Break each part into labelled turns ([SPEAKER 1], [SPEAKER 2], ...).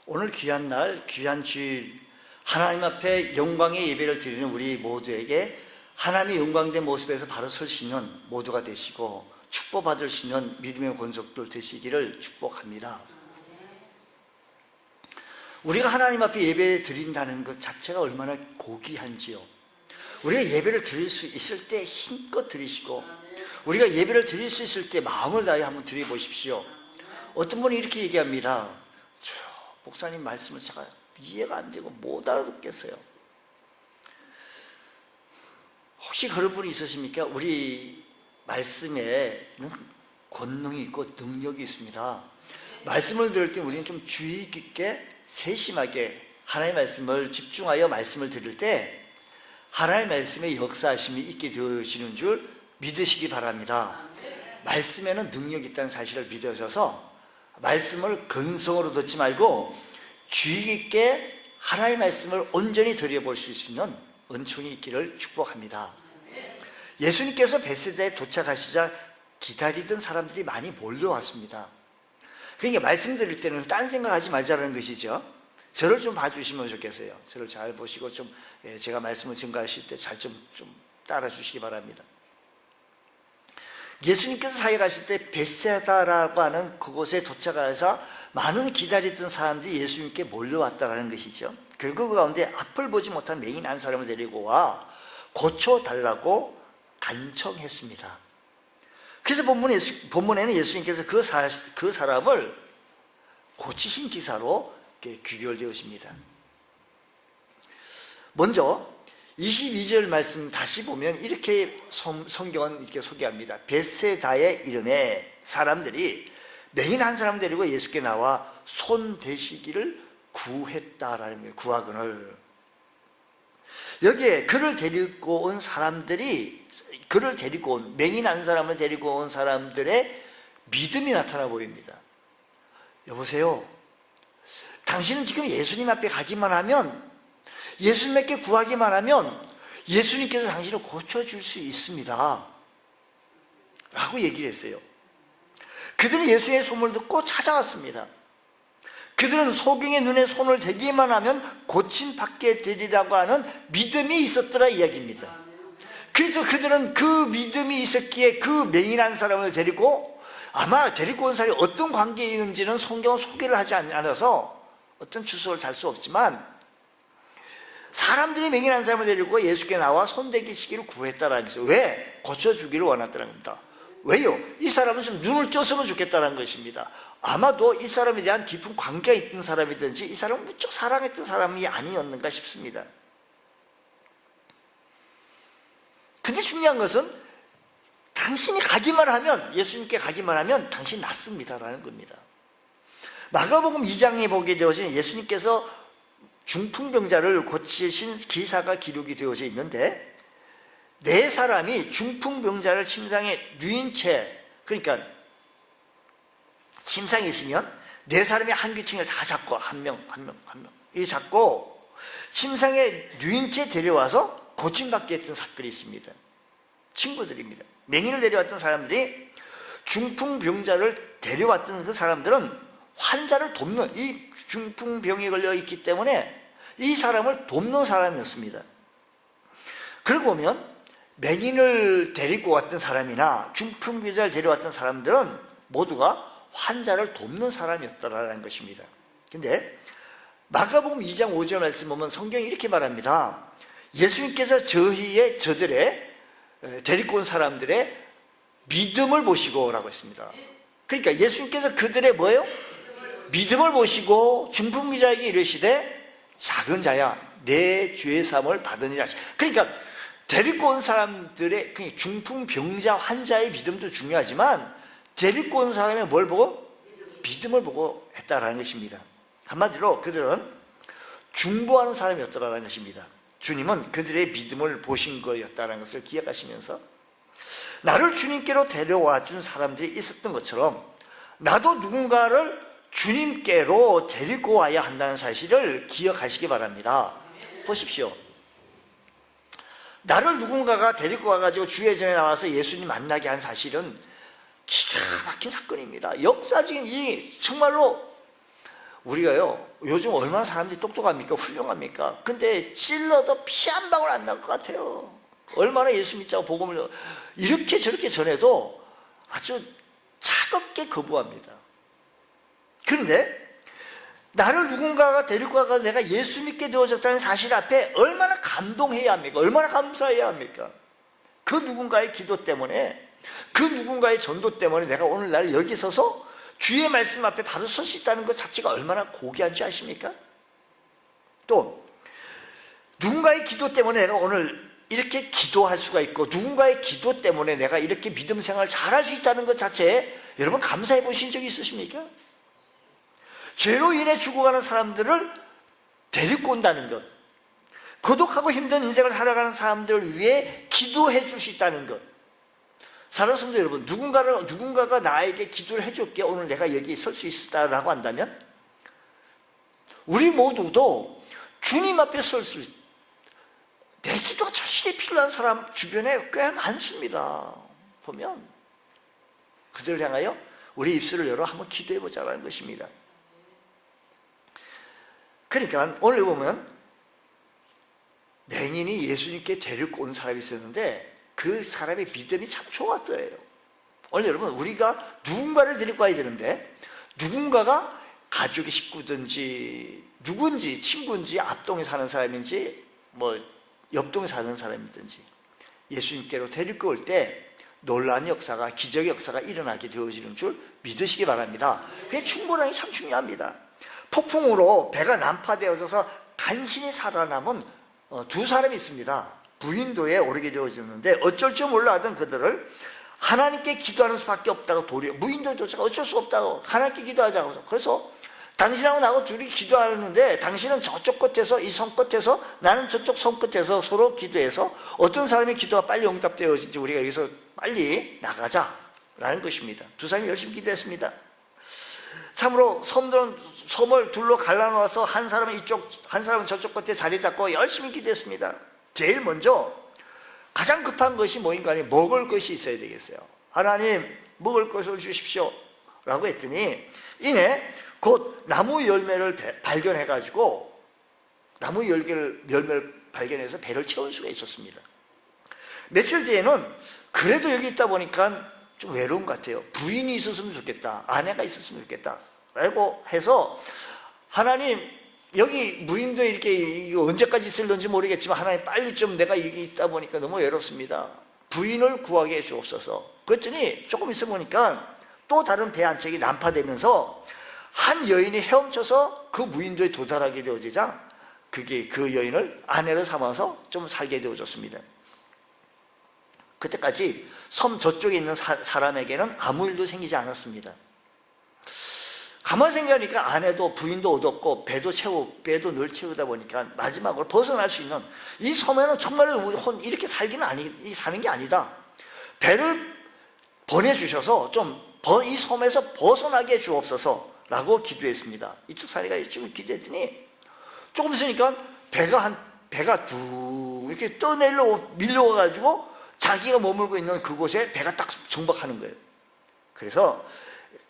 [SPEAKER 1] 오늘 귀한 날, 귀한 주일, 하나님 앞에 영광의 예배를 드리는 우리 모두에게 하나님의 영광된 모습에서 바로 설 수 있는 모두가 되시고 축복받을 수 있는 믿음의 권속들 되시기를 축복합니다. 우리가 하나님 앞에 예배 드린다는 것 자체가 얼마나 고귀한지요. 우리가 예배를 드릴 수 있을 때 힘껏 드리시고, 우리가 예배를 드릴 수 있을 때 마음을 다해 한번 드려보십시오. 어떤 분이 이렇게 얘기합니다. 목사님 말씀을 제가 이해가 안 되고 못 알아듣겠어요. 혹시 그런 분이 있으십니까? 우리 말씀에는 권능이 있고 능력이 있습니다. 말씀을 들을 때 우리는 좀 주의 깊게 세심하게 하나님의 말씀을 집중하여 말씀을 들을 때 하나님의 말씀의 역사하심이 있게 되시는 줄 믿으시기 바랍니다. 말씀에는 능력이 있다는 사실을 믿으셔서 말씀을 근성으로 듣지 말고 주의 깊게 하나님의 말씀을 온전히 들여볼 수 있는 은총이 있기를 축복합니다. 예수님께서 베세다에 도착하시자 기다리던 사람들이 많이 몰려왔습니다. 그러니까 말씀드릴 때는 딴 생각하지 말자는 것이죠. 저를 좀 봐주시면 좋겠어요. 저를 잘 보시고 좀 제가 말씀을 증거하실 때 잘 좀 따라 주시기 바랍니다. 예수님께서 사역하실 때 베세다라고 하는 그곳에 도착해서 많은 기다리던 사람들이 예수님께 몰려왔다는 것이죠. 그리고 그 가운데 앞을 보지 못한 맹인 한 사람을 데리고 와 고쳐달라고 간청했습니다. 그래서 본문에는 예수님께서 그 사람을 고치신 기사로 귀결되었습니다. 먼저 22절 말씀 다시 보면 이렇게 성경은 이렇게 소개합니다. 베세다의 이름에 사람들이 맹인 한 사람 데리고 예수께 나와 손 대시기를 구했다라는 거예요. 구하거늘. 여기에 그를 데리고 온 사람들이, 그를 데리고 온 맹인 한 사람을 데리고 온 사람들의 믿음이 나타나 보입니다. 여보세요, 당신은 지금 예수님 앞에 가기만 하면, 예수님께 구하기만 하면 예수님께서 당신을 고쳐줄 수 있습니다 라고 얘기를 했어요. 그들은 예수의 소문을 듣고 찾아왔습니다. 그들은 소경의 눈에 손을 대기만 하면 고침받게 되리라고 하는 믿음이 있었더라 이야기입니다. 그래서 그들은 그 믿음이 있었기에 그 맹인한 사람을 데리고, 아마 데리고 온 사람이 어떤 관계에 있는지는 성경은 소개를 하지 않아서 어떤 추석을 달 수 없지만, 사람들이 맹인한 사람을 데리고 예수께 나와 손대기시기를 구했다라는 것이죠. 왜? 고쳐주기를 원했다는 겁니다. 왜요? 이 사람은 좀 눈을 떴으면 좋겠다는 것입니다. 아마도 이 사람에 대한 깊은 관계가 있던 사람이든지 이 사람은 무척 사랑했던 사람이 아니었는가 싶습니다. 근데 중요한 것은 당신이 가기만 하면, 예수님께 가기만 하면 당신 낫습니다라는 겁니다. 마가복음 2장에 보게 되어진 예수님께서 중풍병자를 고치신 기사가 기록이 되어져 있는데, 네 사람이 중풍병자를 침상에 누인 채, 그러니까 침상에 있으면 네 사람이 한 귀퉁이를 다 잡고 한 명 이 잡고 침상에 누인 채 데려와서 고침받게 했던 사건이 있습니다. 친구들입니다. 맹인을 데려왔던 사람들이, 중풍병자를 데려왔던 그 사람들은 환자를 돕는, 이 중풍병에 걸려 있기 때문에 이 사람을 돕는 사람이었습니다. 그러고 보면 맹인을 데리고 왔던 사람이나 중풍병자를 데려왔던 사람들은 모두가 환자를 돕는 사람이었다라는 것입니다. 근데 마가복음 2장 5절 말씀 보면 성경이 이렇게 말합니다. 예수님께서 저들의 데리고 온 사람들의 믿음을 보시고 라고 했습니다. 그러니까 예수님께서 그들의 뭐예요? 믿음을 보시고 중풍병자에게 이르시되 작은 자야 내 죄 사함을 받으니라. 그러니까 데리고 온 사람들의, 중풍병자 환자의 믿음도 중요하지만 데리고 온 사람의 뭘 보고? 믿음을 보고 했다라는 것입니다. 한마디로 그들은 중보하는 사람이었다라는 것입니다. 주님은 그들의 믿음을 보신 거였다는 것을 기억하시면서 나를 주님께로 데려와 준 사람들이 있었던 것처럼 나도 누군가를 주님께로 데리고 와야 한다는 사실을 기억하시기 바랍니다. 보십시오. 나를 누군가가 데리고 와가지고 주회전에 나와서 예수님 만나게 한 사실은 기가 막힌 사건입니다. 역사적인, 이 정말로 우리가요, 요즘 얼마나 사람들이 똑똑합니까? 훌륭합니까? 근데 찔러도 피 한 방울 안 날 것 같아요. 얼마나 예수 믿자고 복음을 이렇게 저렇게 전해도 아주 차갑게 거부합니다. 그런데 나를 누군가가 데리고 가서 내가 예수 믿게 되어졌다는 사실 앞에 얼마나 감동해야 합니까? 얼마나 감사해야 합니까? 그 누군가의 기도 때문에, 그 누군가의 전도 때문에 내가 오늘날 여기 서서 주의 말씀 앞에 바로 설 수 있다는 것 자체가 얼마나 고귀한 줄 아십니까? 또 누군가의 기도 때문에 내가 오늘 이렇게 기도할 수가 있고, 누군가의 기도 때문에 내가 이렇게 믿음 생활을 잘할 수 있다는 것 자체에 여러분 감사해 보신 적이 있으십니까? 죄로 인해 죽어가는 사람들을 데리고 온다는 것, 고독하고 힘든 인생을 살아가는 사람들을 위해 기도해 줄 수 있다는 것. 사랑하는 성도 여러분, 누군가가 나에게 기도를 해줄게 오늘 내가 여기 설 수 있다라고 한다면 우리 모두도 주님 앞에 설 수, 내 기도가 절실히 필요한 사람 주변에 꽤 많습니다. 보면 그들을 향하여 우리 입술을 열어 한번 기도해 보자는 것입니다. 그러니까 오늘 보면 맹인이 예수님께 데리고 온 사람이 있었는데 그 사람의 믿음이 참 좋았어요. 오늘 여러분, 우리가 누군가를 데리고 가야 되는데 누군가가 가족의 식구든지 누군지, 친구인지, 앞동에 사는 사람인지 뭐 옆동에 사는 사람이든지 예수님께로 데리고 올 때 놀라운 역사가, 기적의 역사가 일어나게 되어지는 줄 믿으시기 바랍니다. 그게 충분하게 참 중요합니다. 폭풍으로 배가 난파되어져서 간신히 살아남은 두 사람이 있습니다. 부인도에 오르게 되어졌는데 어쩔 줄 몰라 하던 그들을 하나님께 기도하는 수밖에 없다고 무인도조차가 어쩔 수 없다고 하나님께 기도하자고. 그래서 당신하고 나하고 둘이 기도하는데 당신은 저쪽 끝에서 이 성 끝에서 나는 저쪽 성 끝에서 서로 기도해서 어떤 사람의 기도가 빨리 응답되어진지 우리가 여기서 빨리 나가자라는 것입니다. 두 사람이 열심히 기도했습니다. 참으로 섬을 둘로 갈라놓아서 한 사람은 이쪽, 한 사람은 저쪽 끝에 자리 잡고 열심히 기도했습니다. 제일 먼저 가장 급한 것이 뭐인가 하니 먹을 것이 있어야 되겠어요. 하나님 먹을 것을 주십시오 라고 했더니 이내 곧 나무 열매를 발견해가지고 나무 열매를 발견해서 배를 채울 수가 있었습니다. 며칠 뒤에는 그래도 여기 있다 보니까 좀 외로운 것 같아요. 부인이 있었으면 좋겠다, 아내가 있었으면 좋겠다 라고 해서 하나님 여기 무인도에 이렇게 언제까지 있을는지 모르겠지만 하나님 빨리 좀 내가 여기 있다 보니까 너무 외롭습니다. 부인을 구하게 해주옵소서. 그랬더니 조금 있어 보니까 또 다른 배 한 척이 난파되면서 한 여인이 헤엄쳐서 그 무인도에 도달하게 되어지자 그게 그 여인을 아내로 삼아서 좀 살게 되어졌습니다. 그때까지 섬 저쪽에 있는 사람에게는 아무 일도 생기지 않았습니다. 가만히 생각하니까 아내도 부인도 얻었고 배도 늘 채우다 보니까 마지막으로 벗어날 수 있는, 이 섬에는 정말로 이렇게 사는 게 아니다. 배를 보내주셔서 좀 이 섬에서 벗어나게 해 주옵소서 라고 기도했습니다. 이쪽 사례가 이쪽을 기도했더니 조금 있으니까 배가 쭉 이렇게 밀려와가지고 자기가 머물고 있는 그곳에 배가 딱 정박하는 거예요. 그래서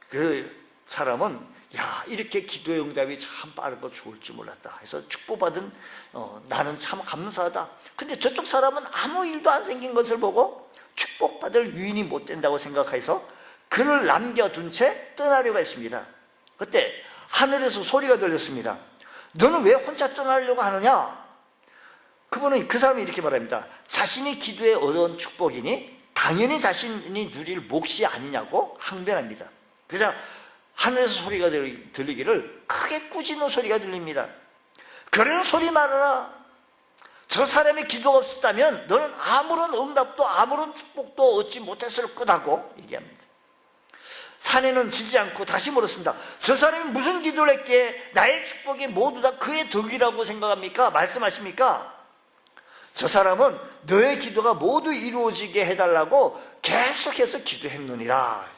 [SPEAKER 1] 그 사람은 야, 이렇게 기도의 응답이 참 빠르고 좋을 줄 몰랐다 해서 축복받은 나는 참 감사하다. 근데 저쪽 사람은 아무 일도 안 생긴 것을 보고 축복받을 유인이 못 된다고 생각해서 그를 남겨둔 채 떠나려고 했습니다. 그때 하늘에서 소리가 들렸습니다. 너는 왜 혼자 떠나려고 하느냐? 그 사람이 이렇게 말합니다. 자신이 기도에 얻은 축복이니 당연히 자신이 누릴 몫이 아니냐고 항변합니다. 그래서 하늘에서 소리가 들리기를 크게 꾸짖는 소리가 들립니다. 그러는 소리 말아라. 저 사람의 기도가 없었다면 너는 아무런 응답도 아무런 축복도 얻지 못했을 거다고 얘기합니다. 사내는 지지 않고 다시 물었습니다. 저 사람이 무슨 기도를 했기에 나의 축복이 모두 다 그의 덕이라고 생각합니까? 말씀하십니까? 저 사람은 너의 기도가 모두 이루어지게 해달라고 계속해서 기도했느니라.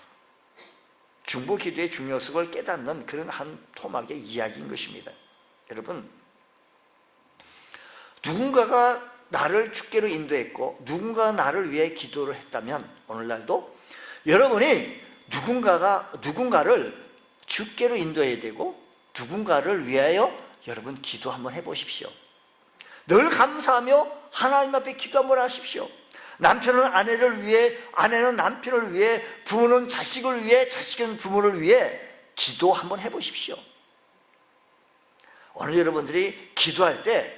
[SPEAKER 1] 중보 기도의 중요성을 깨닫는 그런 한 토막의 이야기인 것입니다. 여러분, 누군가가 나를 주께로 인도했고 누군가가 나를 위해 기도를 했다면 오늘날도 여러분이 누군가를 주께로 인도해야 되고 누군가를 위하여 여러분 기도 한번 해보십시오. 늘 감사하며 하나님 앞에 기도 한번 하십시오. 남편은 아내를 위해, 아내는 남편을 위해, 부모는 자식을 위해, 자식은 부모를 위해 기도 한번 해보십시오. 오늘 여러분들이 기도할 때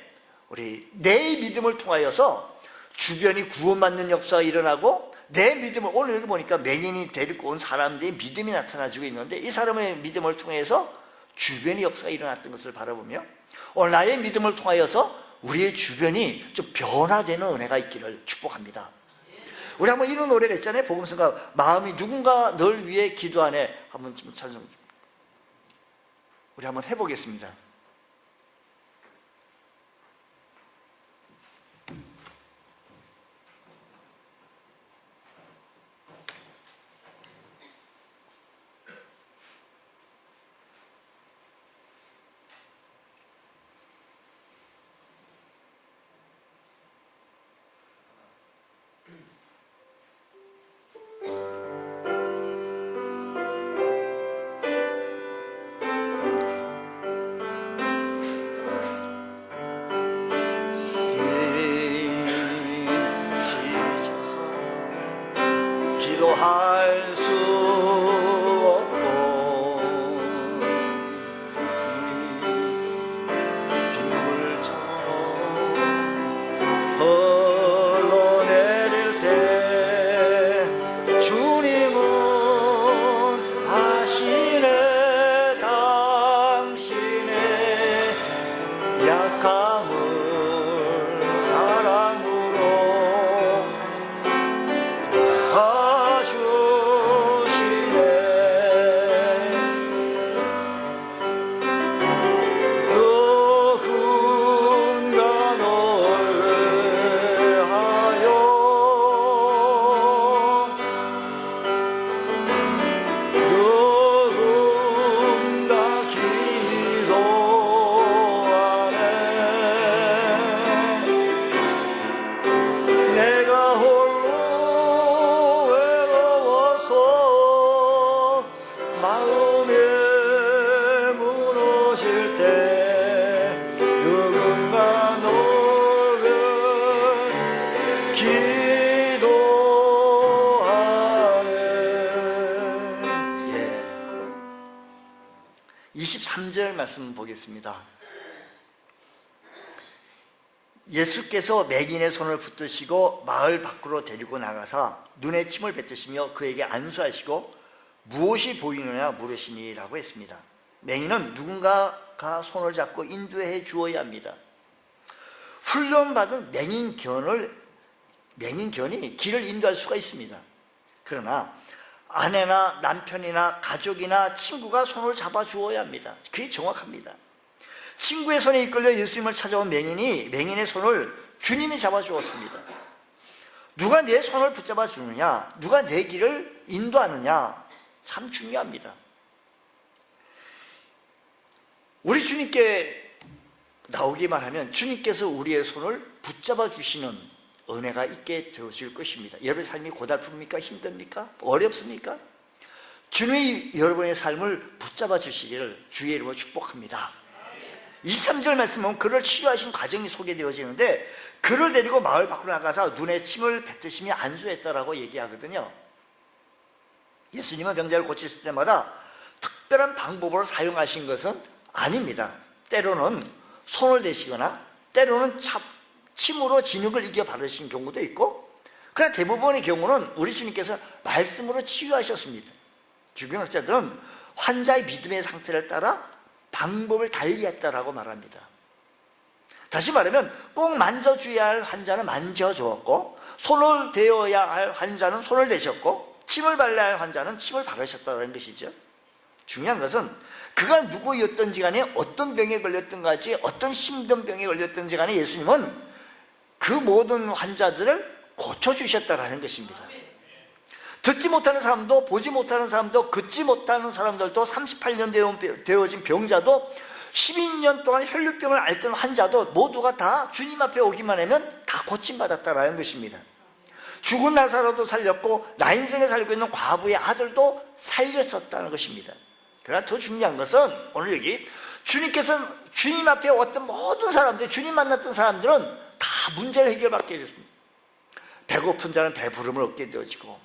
[SPEAKER 1] 우리 내 믿음을 통하여서 주변이 구원받는 역사가 일어나고, 내 믿음을, 오늘 여기 보니까 맹인이 데리고 온 사람들의 믿음이 나타나지고 있는데, 이 사람의 믿음을 통해서 주변의 역사가 일어났던 것을 바라보며, 오늘 나의 믿음을 통하여서 우리의 주변이 좀 변화되는 은혜가 있기를 축복합니다. 우리 한번 이런 노래가 있잖아요. 복음성가 마음이 누군가 널 위해 기도하네. 한번 좀 찬송 우리 한번 해보겠습니다. 기도할 수 없고 빗물처럼 흘러내릴 때 주님은 아시네. 당신의 약함을 사랑으로 말씀 보겠습니다. 예수께서 맹인의 손을 붙드시고 마을 밖으로 데리고 나가사 눈에 침을 뱉으시며 그에게 안수하시고 무엇이 보이느냐 물으시니라고 했습니다. 맹인은 누군가가 손을 잡고 인도해 주어야 합니다. 훈련받은 맹인견이 길을 인도할 수가 있습니다. 그러나 아내나 남편이나 가족이나 친구가 손을 잡아 주어야 합니다. 그게 정확합니다. 친구의 손에 이끌려 예수님을 찾아온 맹인의 손을 주님이 잡아 주었습니다. 누가 내 손을 붙잡아 주느냐, 누가 내 길을 인도하느냐, 참 중요합니다. 우리 주님께 나오기만 하면 주님께서 우리의 손을 붙잡아 주시는 은혜가 있게 되어질 것입니다. 여러분의 삶이 고달픕니까? 힘듭니까? 어렵습니까? 주님이 여러분의 삶을 붙잡아 주시기를 주의 이름으로 축복합니다. 23절 말씀은 그를 치료하신 과정이 소개되어지는데, 그를 데리고 마을 밖으로 나가서 눈에 침을 뱉으시며 안수했다라고 얘기하거든요. 예수님은 병자를 고치실 때마다 특별한 방법으로 사용하신 것은 아닙니다. 때로는 손을 대시거나 때로는 침으로 진흙을 이겨 바르신 경우도 있고, 그러나 대부분의 경우는 우리 주님께서 말씀으로 치유하셨습니다. 주경학자들은 환자의 믿음의 상태를 따라 방법을 달리했다라고 말합니다. 다시 말하면 꼭 만져줘야 할 환자는 만져주었고, 손을 대어야 할 환자는 손을 대셨고, 침을 발라야 할 환자는 침을 바르셨다는 것이죠. 중요한 것은 그가 누구였든지 간에 어떤 병에 걸렸든지 어떤 힘든 병에 걸렸든지 간에 예수님은 그 모든 환자들을 고쳐주셨다는 것입니다. 듣지 못하는 사람도, 보지 못하는 사람도, 걷지 못하는 사람들도, 38년 되어진 병자도, 12년 동안 혈류병을 앓던 환자도 모두가 다 주님 앞에 오기만 하면 다 고침받았다는 것입니다. 죽은 나사로도 살렸고, 나인성에 살고 있는 과부의 아들도 살렸었다는 것입니다. 그러나 더 중요한 것은 오늘 여기 주님께서 주님 앞에 왔던 모든 사람들, 주님 만났던 사람들은 다 문제를 해결받게 해줬습니다. 배고픈 자는 배부름을 얻게 되어지고,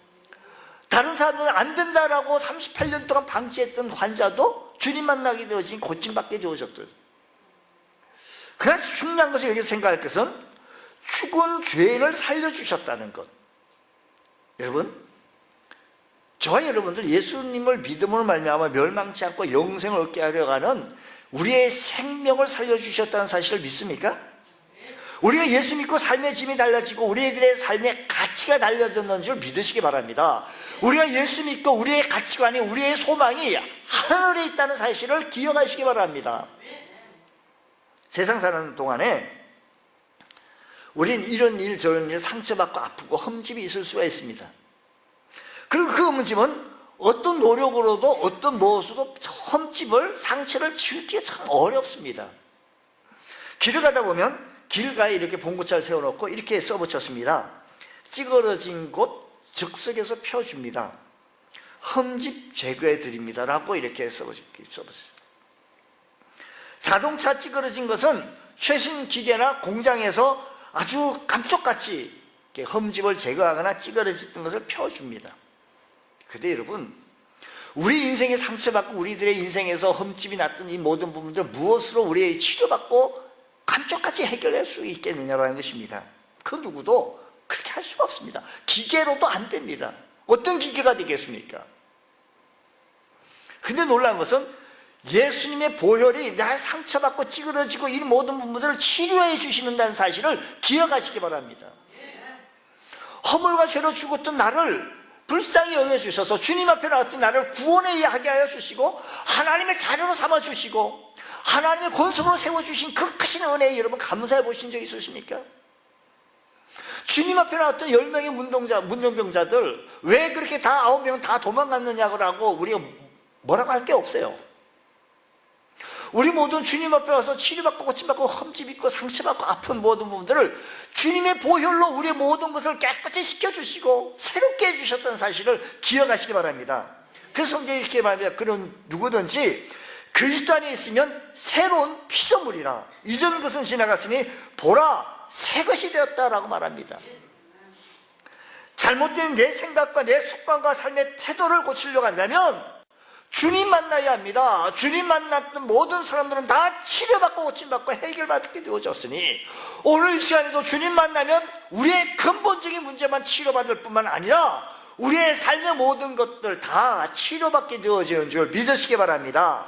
[SPEAKER 1] 다른 사람들은 안 된다라고 38년 동안 방치했던 환자도 주님 만나게 되어지니 고침받게 되어졌어요. 그러나 중요한 것은 여기서 생각할 것은 죽은 죄인을 살려주셨다는 것. 여러분, 저와 여러분들 예수님을 믿음으로 말미암아 멸망치 않고 영생을 얻게 하려고 하는 우리의 생명을 살려주셨다는 사실을 믿습니까? 우리가 예수 믿고 삶의 짐이 달라지고 우리들의 삶의 가치가 달라졌는 줄 믿으시기 바랍니다. 우리가 예수 믿고 우리의 가치관이, 우리의 소망이 하늘에 있다는 사실을 기억하시기 바랍니다. 세상 사는 동안에 우린 이런 일 저런 일 상처받고 아프고 흠집이 있을 수가 있습니다. 그리고 그 흠집은 어떤 노력으로도 어떤 무엇으로도 흠집을, 상처를 지우기가 참 어렵습니다. 길을 가다 보면 길가에 이렇게 봉고차를 세워놓고 이렇게 써붙였습니다. 찌그러진 곳 즉석에서 펴줍니다. 흠집 제거해 드립니다 라고 이렇게 써붙였어요. 자동차 찌그러진 것은 최신 기계나 공장에서 아주 감쪽같이 흠집을 제거하거나 찌그러졌던 것을 펴줍니다. 근데 여러분, 우리 인생에 상처받고 우리들의 인생에서 흠집이 났던 이 모든 부분들 무엇으로 우리의 치료받고 감쪽같이 해결할 수 있겠느냐라는 것입니다. 그 누구도 그렇게 할 수가 없습니다. 기계로도 안 됩니다. 어떤 기계가 되겠습니까? 근데 놀라운 것은 예수님의 보혈이 날 상처받고 찌그러지고 이 모든 부분들을 치료해 주시는다는 사실을 기억하시기 바랍니다. 허물과 죄로 죽었던 나를 불쌍히 여겨주셔서 주님 앞에 나왔던 나를 구원에 하게 하여 주시고 하나님의 자녀로 삼아주시고 하나님의 권속으로 세워주신 그 크신 은혜에 여러분 감사해 보신 적 있으십니까? 주님 앞에 나왔던 10명의 문둥병자들 왜 그렇게 다 9명 다 도망갔느냐고 우리가 뭐라고 할 게 없어요. 우리 모두 주님 앞에 와서 치료받고 고침받고 흠집 있고 상처받고 아픈 모든 부분들을 주님의 보혈로 우리의 모든 것을 깨끗이 씻겨주시고 새롭게 해주셨다는 사실을 기억하시기 바랍니다. 그래서 성경이 이렇게 말합니다. 그런 누구든지 그리스도 안에 있으면 새로운 피조물이라 이전 것은 지나갔으니 보라 새 것이 되었다라고 말합니다. 잘못된 내 생각과 내 습관과 삶의 태도를 고치려고 한다면 주님 만나야 합니다. 주님 만났던 모든 사람들은 다 치료받고 고침받고 해결받게 되어졌으니 오늘 이 시간에도 주님 만나면 우리의 근본적인 문제만 치료받을 뿐만 아니라 우리의 삶의 모든 것들 다 치료받게 되어지는 줄 믿으시기 바랍니다.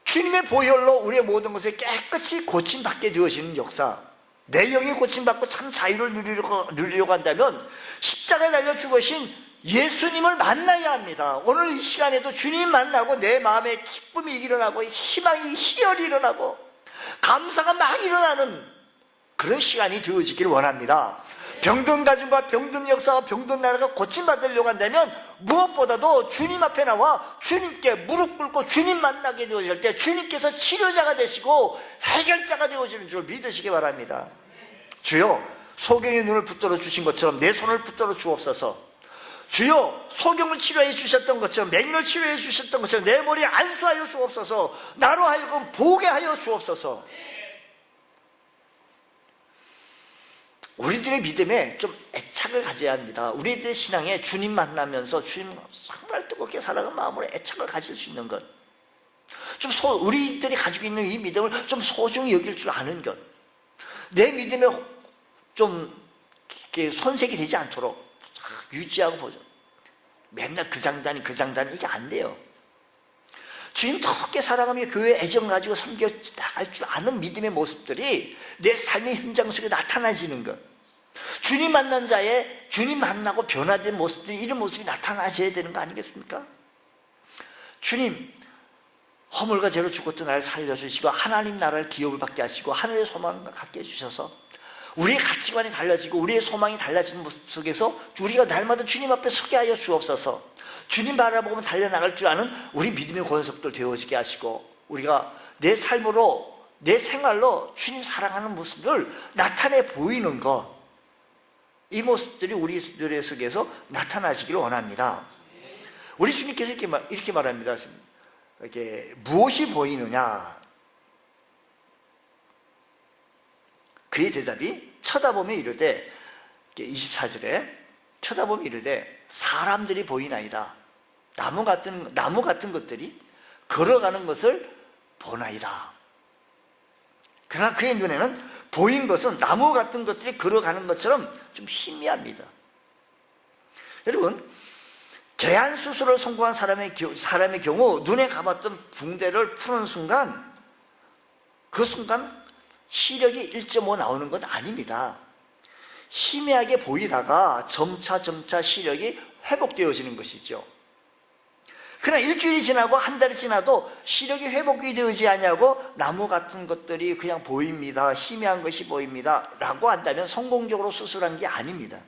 [SPEAKER 1] 주님의 보혈로 우리의 모든 것을 깨끗이 고침받게 되어지는 역사, 내 영이 고침받고 참 자유를 누리려고 한다면 십자가에 달려 죽으신 예수님을 만나야 합니다. 오늘 이 시간에도 주님 만나고 내 마음에 기쁨이 일어나고 희망이 희열이 일어나고 감사가 막 일어나는 그런 시간이 되어지길 원합니다. 병든 가정과 병든 역사와 병든 나라가 고침받으려고 한다면 무엇보다도 주님 앞에 나와 주님께 무릎 꿇고 주님 만나게 되어질 때 주님께서 치료자가 되시고 해결자가 되어지는 줄 믿으시기 바랍니다. 주여 소경의 눈을 붙들어 주신 것처럼 내 손을 붙들어 주옵소서. 주여 소경을 치료해 주셨던 것처럼 맹인을 치료해 주셨던 것처럼 내 머리에 안수하여 주옵소서. 나로 하여금 보게 하여 주옵소서. 우리들의 믿음에 좀 애착을 가져야 합니다. 우리들의 신앙에 주님 만나면서 주님 정말 뜨겁게 사랑하는 마음으로 애착을 가질 수 있는 것, 좀 우리들이 가지고 있는 이 믿음을 좀 소중히 여길 줄 아는 것, 내 믿음에 좀 손색이 되지 않도록 유지하고 보죠. 맨날 그 장단 이게 안 돼요. 주님 더욱게 사랑하며 교회에 애정 가지고 섬겨 나갈 줄 아는 믿음의 모습들이 내 삶의 현장 속에 나타나지는 것, 주님 만난 자의 주님 만나고 변화된 모습들이 이런 모습이 나타나져야 되는 거 아니겠습니까? 주님 허물과 죄로 죽었던 나를 살려주시고 하나님 나라를 기업을 받게 하시고 하늘의 소망을 갖게 해주셔서 우리의 가치관이 달라지고 우리의 소망이 달라지는 모습 속에서 우리가 날마다 주님 앞에 서게 하여 주옵소서. 주님 바라보면 달려나갈 줄 아는 우리 믿음의 권속들 되어지게 하시고 우리가 내 삶으로 내 생활로 주님 사랑하는 모습을 나타내 보이는 것, 이 모습들이 우리들 속에서 나타나시기를 원합니다. 우리 주님께서 이렇게 말합니다. 이렇게 무엇이 보이느냐? 그의 대답이 쳐다보며 이르되, 24절에 쳐다보며 이르되 사람들이 보이나이다. 나무 같은 것들이 걸어가는 것을 보나이다. 그러나 그의 눈에는 보인 것은 나무 같은 것들이 걸어가는 것처럼 좀 희미합니다. 여러분, 개안 수술을 성공한 사람의 경우 눈에 감았던 붕대를 푸는 순간, 그 순간 시력이 1.5 나오는 건 아닙니다. 희미하게 보이다가 점차 시력이 회복되어지는 것이죠. 그러나 일주일이 지나고 한 달이 지나도 시력이 회복이 되지 않냐고 나무 같은 것들이 그냥 보입니다, 희미한 것이 보입니다 라고 한다면 성공적으로 수술한 게 아닙니다.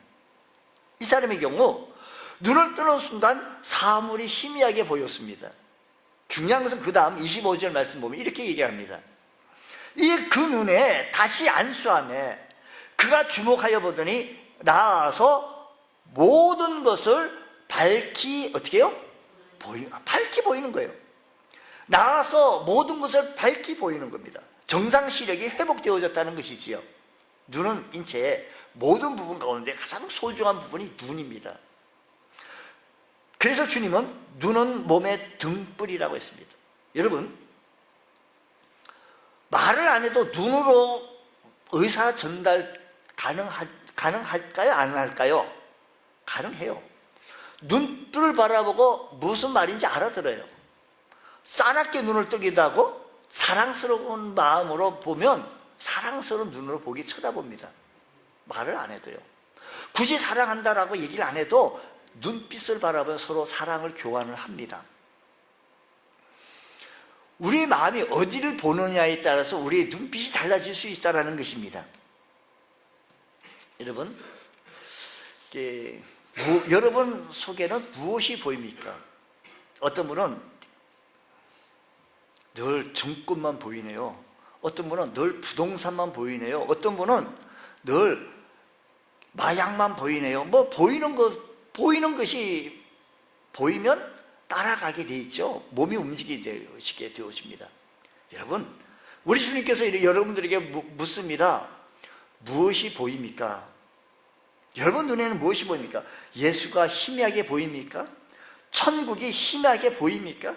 [SPEAKER 1] 이 사람의 경우 눈을 뜨는 순간 사물이 희미하게 보였습니다. 중요한 것은 그 다음 25절 말씀 보면 이렇게 얘기합니다. 그 눈에 다시 안수하며 그가 주목하여 보더니 나아서 모든 것을 밝히 어떻게 해요? 밝히 보이는 거예요. 나아서 모든 것을 밝히 보이는 겁니다. 정상 시력이 회복되어졌다는 것이지요. 눈은 인체의 모든 부분 가운데 가장 소중한 부분이 눈입니다. 그래서 주님은 눈은 몸의 등불이라고 했습니다. 여러분, 말을 안 해도 눈으로 의사 전달 가능할까요? 안 할까요? 가능해요. 눈뜰을 바라보고 무슨 말인지 알아들어요. 싸납게 눈을 뜨기도 하고 사랑스러운 마음으로 보면 사랑스러운 눈으로 보기 쳐다봅니다. 말을 안 해도요. 굳이 사랑한다라고 얘기를 안 해도 눈빛을 바라보며 서로 사랑을 교환을 합니다. 우리의 마음이 어디를 보느냐에 따라서 우리의 눈빛이 달라질 수 있다는 것입니다. 여러분, 여러분 속에는 무엇이 보입니까? 어떤 분은 늘 정권만 보이네요. 어떤 분은 늘 부동산만 보이네요. 어떤 분은 늘 마약만 보이네요. 뭐 보이는 것이 보이면 따라가게 돼 있죠. 몸이 움직이게 되어집니다. 여러분, 우리 주님께서 여러분들에게 묻습니다. 무엇이 보입니까? 여러분 눈에는 무엇이 보입니까? 예수가 희미하게 보입니까? 천국이 희미하게 보입니까?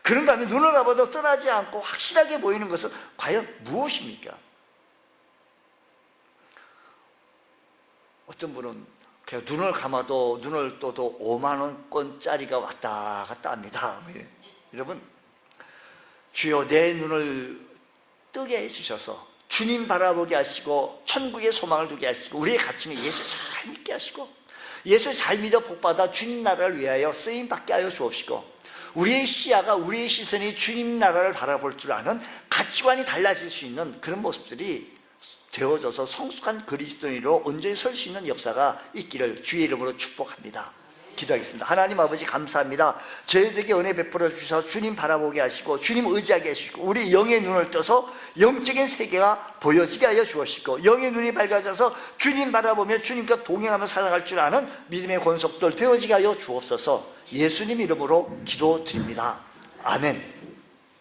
[SPEAKER 1] 그런가 하면 눈을 감아도 떠나지 않고 확실하게 보이는 것은 과연 무엇입니까? 어떤 분은 그냥 눈을 감아도 눈을 떠도 5만 원권짜리가 왔다 갔다 합니다. 여러분, 주여 내 눈을 뜨게 해주셔서 주님 바라보게 하시고 천국의 소망을 두게 하시고 우리의 가치는 예수 잘 믿게 하시고 예수 잘 믿어 복받아 주님 나라를 위하여 쓰임받게 하여 주옵시고 우리의 시야가 우리의 시선이 주님 나라를 바라볼 줄 아는 가치관이 달라질 수 있는 그런 모습들이 되어져서 성숙한 그리스도인으로 온전히 설 수 있는 역사가 있기를 주의 이름으로 축복합니다. 기도하겠습니다. 하나님 아버지 감사합니다. 저희들에게 은혜 베풀어 주셔서 주님 바라보게 하시고 주님 의지하게 하시고 우리 영의 눈을 떠서 영적인 세계가 보여지게 하여 주옵시고 영의 눈이 밝아져서 주님 바라보며 주님과 동행하며 살아갈 줄 아는 믿음의 권속들 되어지게 하여 주옵소서. 예수님 이름으로 기도드립니다. 아멘.